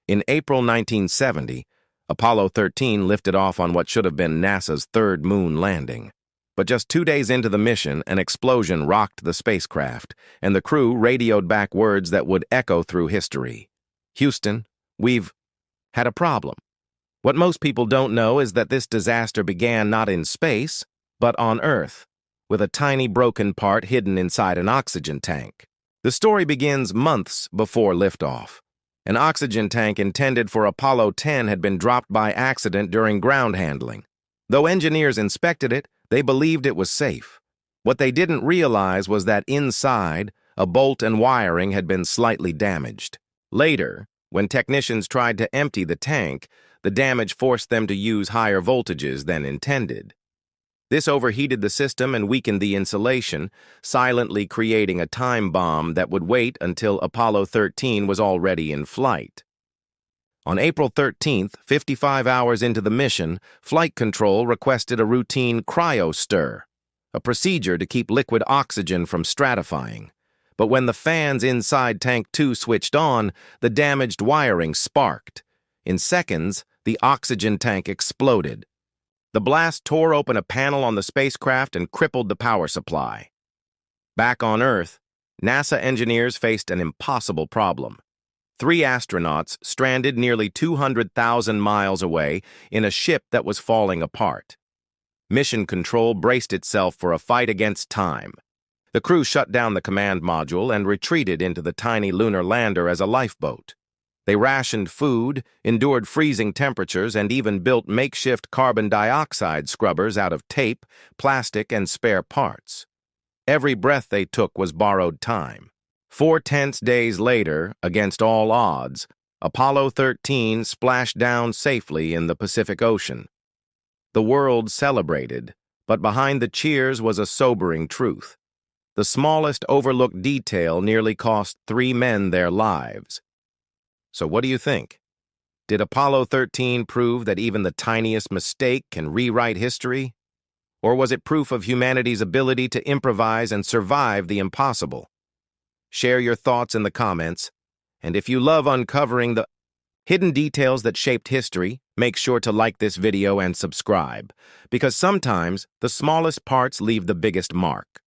In April 1970, Apollo 13 lifted off on what should have been NASA's third moon landing. But just 2 days into the mission, an explosion rocked the spacecraft, and the crew radioed back words that would echo through history. "Houston, we've had a problem." What most people don't know is that this disaster began not in space, but on Earth, with a tiny broken part hidden inside an oxygen tank. The story begins months before liftoff. An oxygen tank intended for Apollo 10 had been dropped by accident during ground handling. Though engineers inspected it, they believed it was safe. What they didn't realize was that inside, a bolt and wiring had been slightly damaged. Later, when technicians tried to empty the tank, the damage forced them to use higher voltages than intended. This overheated the system and weakened the insulation, silently creating a time bomb that would wait until Apollo 13 was already in flight. On April 13th, 55 hours into the mission, Flight Control requested a routine cryo-stir, a procedure to keep liquid oxygen from stratifying. But when the fans inside Tank 2 switched on, the damaged wiring sparked. In seconds, the oxygen tank exploded. The blast tore open a panel on the spacecraft and crippled the power supply. Back on Earth, NASA engineers faced an impossible problem. 3 astronauts stranded nearly 200,000 miles away in a ship that was falling apart. Mission Control braced itself for a fight against time. The crew shut down the command module and retreated into the tiny lunar lander as a lifeboat. They rationed food, endured freezing temperatures, and even built makeshift carbon dioxide scrubbers out of tape, plastic, and spare parts. Every breath they took was borrowed time. 4 tense days later, against all odds, Apollo 13 splashed down safely in the Pacific Ocean. The world celebrated, but behind the cheers was a sobering truth. The smallest overlooked detail nearly cost 3 men their lives. So what do you think? Did Apollo 13 prove that even the tiniest mistake can rewrite history? Or was it proof of humanity's ability to improvise and survive the impossible? Share your thoughts in the comments, and if you love uncovering the hidden details that shaped history, make sure to like this video and subscribe, because sometimes the smallest parts leave the biggest mark.